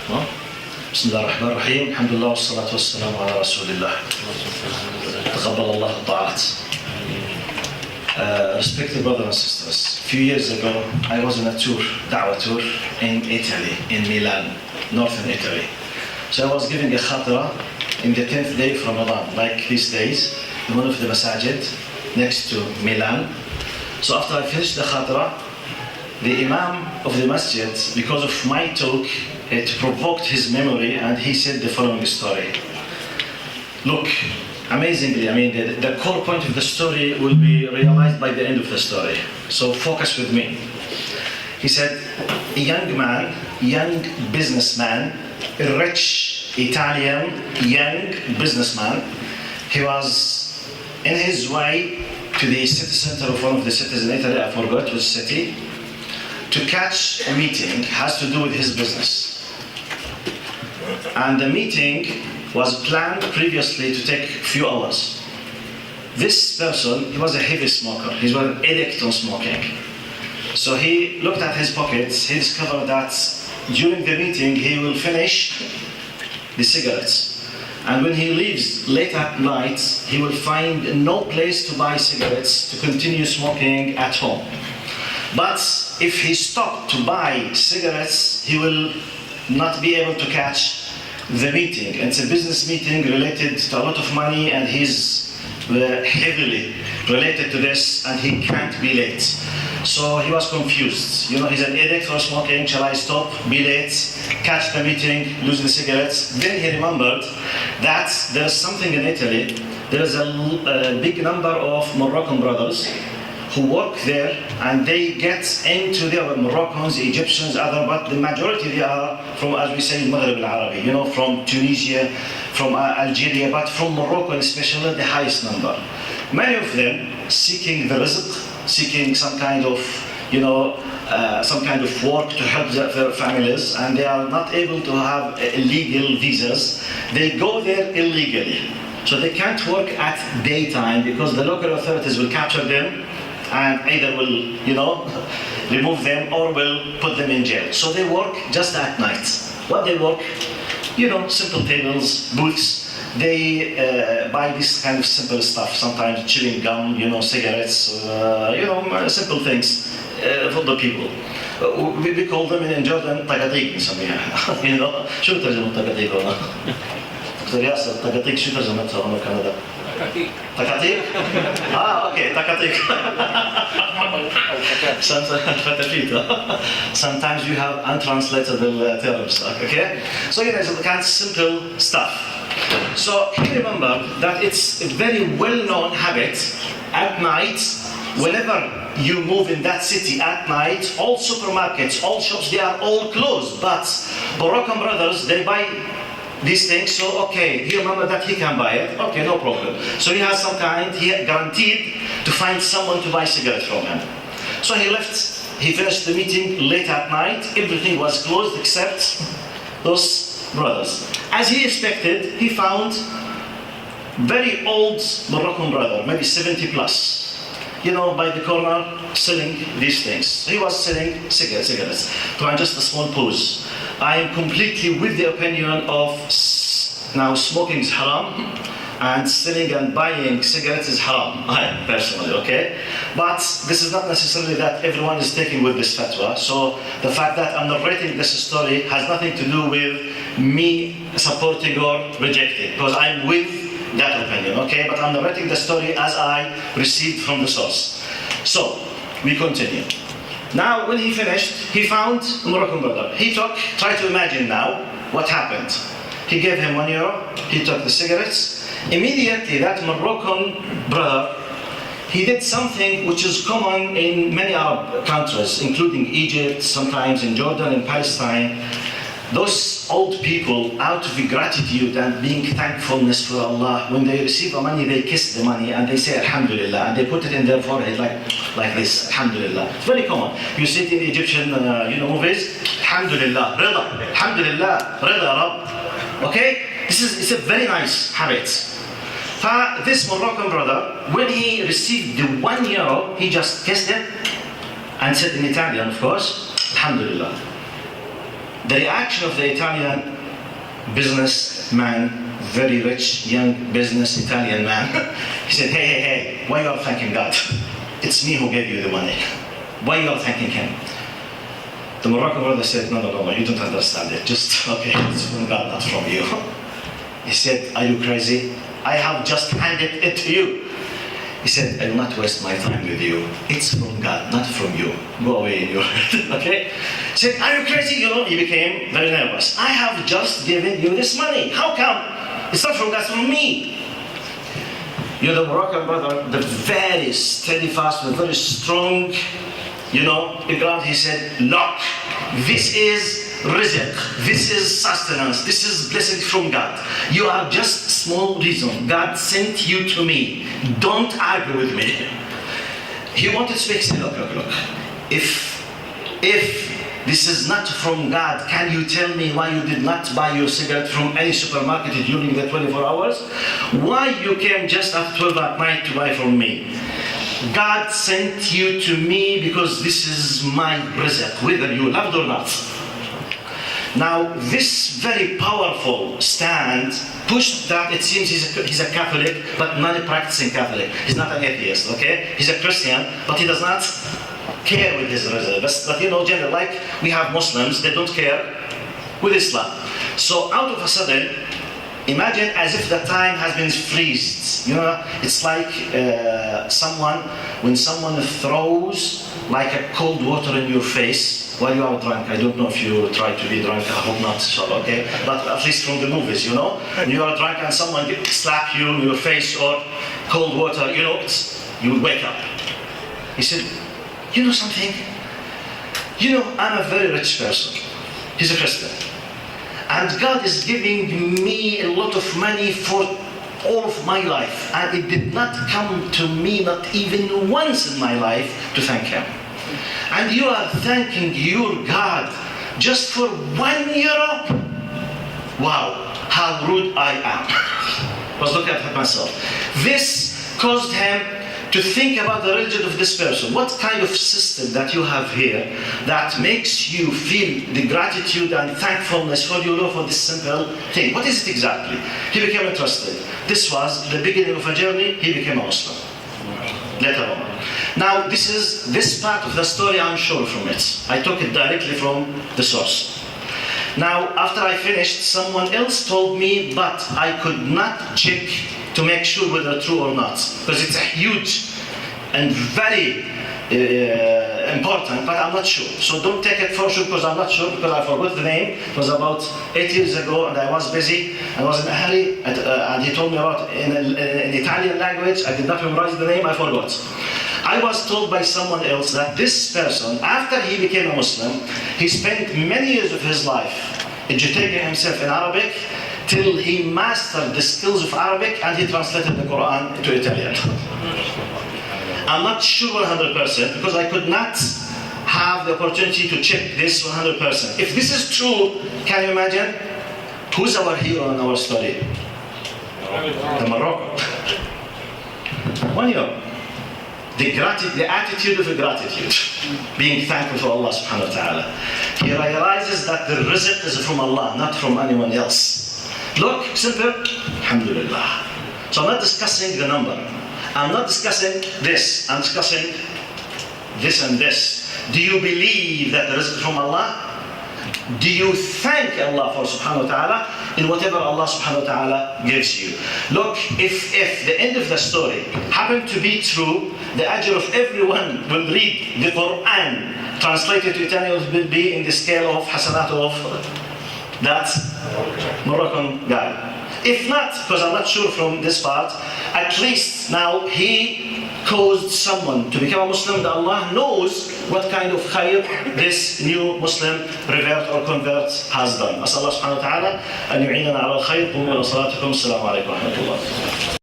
بسم الله الرحمن الرحيم الحمد لله والصلاة والسلام على رسول الله تقبل الله الطاعات. Respected brothers and sisters, a few years ago I was on a tour, da'wah tour in Italy, in Milan, northern Italy. So I was giving a khatira in the 10th day of Ramadan, like these days, in one of the masajid next to Milan. So after I finished the khatira, the Imam of the masjid, because of my talk, it provoked his memory and he said the following story. Look, amazingly, I mean, the core point of the story will be realized by the end of the story. So focus with me. He said, a young man, young businessman, a rich Italian young businessman, he was in his way to the city center of one of the cities in Italy, I forgot which city, to catch a meeting, has to do with his business. And the meeting was planned previously to take a few hours. This person, he was a heavy smoker. He was an addict on smoking. So he looked at his pockets, he discovered that during the meeting he will finish the cigarettes. And when he leaves late at night, he will find no place to buy cigarettes to continue smoking at home. But if he stopped to buy cigarettes, he will not be able to catch the meeting. It's a business meeting related to a lot of money and he's heavily related to this and he can't be late. So he was confused. You know, he's an addict for smoking. Shall I stop, be late, catch the meeting, lose the cigarettes? Then he remembered that there's something in Italy. There's a big number of Moroccan brothers who work there and they get into the Moroccans, Egyptians, other, but the majority they are from, as we say, Maghreb al-Arabi, you know, from Tunisia, from Algeria, but from Morocco especially the highest number. Many of them seeking the rizq, seeking some kind of, you know, some kind of work to help their families, and they are not able to have legal visas. They go there illegally. So they can't work at daytime because the local authorities will capture them and either will, you know, remove them or will put them in jail. So they work just at night. What they work, you know, simple tables, booths. They buy this kind of simple stuff, sometimes chewing gum, you know, cigarettes, you know, simple things for the people. We call them in Jordan tagatiq نسميها. You know, شو ترجمة tagatiq هنا؟ دكتور ياسر tagatiq شو ترجمتها هنا كندا؟ تكاتيك؟ okay, تكاتيك. Sometimes you have untranslatable terms, okay? So you know, it's kind of simple stuff. So he remembered that it's a very well-known habit at night, whenever you move in that city at night, all supermarkets, all shops, they are all closed, but Moroccan brothers, they buy these things, so okay, he remembered that he can buy it, okay, no problem. So he has some kind, he guaranteed to find someone to buy cigarettes from him. So he left, he finished the meeting late at night, everything was closed except those brothers. As he expected, he found very old Moroccan brother, maybe 70 plus, you know, by the corner selling these things. He was selling cigarettes. So just a small pause. I am completely with the opinion of now smoking is haram and selling and buying cigarettes is haram, I personally, okay? But this is not necessarily that everyone is taking with this fatwa. So the fact that I'm narrating this story has nothing to do with me supporting or rejecting, because I'm with that opinion, okay? But I'm narrating the story as I received from the source. So, we continue. Now, when he finished, he found a Moroccan brother. He try to imagine now what happened. He gave him €1, he took the cigarettes. Immediately, that Moroccan brother, he did something which is common in many Arab countries, including Egypt, sometimes in Jordan and Palestine. Those old people, out of gratitude and being thankfulness for Allah, when they receive the money, they kiss the money and they say Alhamdulillah, and they put it in their forehead like this, Alhamdulillah. It's very common. You see it in Egyptian movies, Alhamdulillah, Rida, Alhamdulillah, Rida Rabb. Okay? It's a very nice habit. This Moroccan brother, when he received the €1, he just kissed it and said in Italian, of course, Alhamdulillah. The reaction of the Italian businessman, very rich, young business Italian man, he said, hey, why you are thanking God? It's me who gave you the money. Why you are thanking him? The Moroccan brother said, no, you don't understand it. Just, okay, it's from God, not from you. He said, are you crazy? I have just handed it to you. He said, I will not waste my time with you. It's from God, not from you. Go away in your head, okay? He said, are you crazy? He became very nervous. I have just given you this money. How come? It's not from God, it's from me. The Moroccan brother, the very steadfast, the very strong, he said, look, this is rizq, this is sustenance, this is blessing from God. You are just small reason. God sent you to me. Don't argue with me. He wanted to say, look. If this is not from God, can you tell me why you did not buy your cigarette from any supermarket during the 24 hours? Why you came just after 12 at night to buy from me? God sent you to me because this is my rizq, whether you loved or not. Now, this very powerful stand pushed that it seems he's a Catholic, but not a practicing Catholic. He's not an atheist, okay? He's a Christian, but he does not care with his religion. But generally, like we have Muslims, they don't care with Islam. So out of a sudden, imagine as if the time has been freezed. It's like when someone throws like a cold water in your face while you are drunk. I don't know if you try to be drunk, I hope not, okay? But at least from the movies, when you are drunk and someone slap you in your face or cold water, you wake up. He said, you know something? I'm a very rich person. He's a Christian. And God is giving me a lot of money for all of my life. And it did not come to me, not even once in my life, to thank Him. And you are thanking your God just for €1? Wow, how rude I am. But look at myself. This caused him to think about the religion of this person. What kind of system that you have here that makes you feel the gratitude and thankfulness for your Lord for this simple thing? What is it exactly? He became interested. This was the beginning of a journey. He became a Muslim later on. Now, this part of the story, I'm sure from it. I took it directly from the source. Now, after I finished, someone else told me, but I could not check to make sure whether true or not, because it's a huge and very important, but I'm not sure. So don't take it for sure, because I'm not sure, because I forgot the name. It was about 8 years ago, and I was busy. I was in a hurry, and he told me about in Italian language. I did not memorize the name. I forgot. I was told by someone else that this person, after he became a Muslim, he spent many years of his life educating himself in Arabic till he mastered the skills of Arabic, and he translated the Quran into Italian. I'm not sure 100% because I could not have the opportunity to check this 100%. If this is true, can you imagine? Who's our hero in our story? The Moroccan. 1 year. The attitude of gratitude, being thankful for Allah subhanahu wa ta'ala. He realizes that the rizq is from Allah, not from anyone else. Look, simple, alhamdulillah. So I'm not discussing the number. I'm not discussing this. I'm discussing this and this. Do you believe that the rizq is from Allah? Do you thank Allah for subhanahu wa ta'ala in whatever Allah subhanahu wa ta'ala gives you? Look, if the end of the story happened to be true, the ajr of everyone will read the Quran translated to Italian will be in the scale of hasanat of that Moroccan guy. If not, because I'm not sure from this part, at least now he caused someone to become a Muslim, that Allah knows what kind of khair this new Muslim revert or convert has done. أسأل الله سبحانه وتعالى أن يعيننا على الخير. قوموا إلى صلاتكم. السلام عليكم ورحمة الله.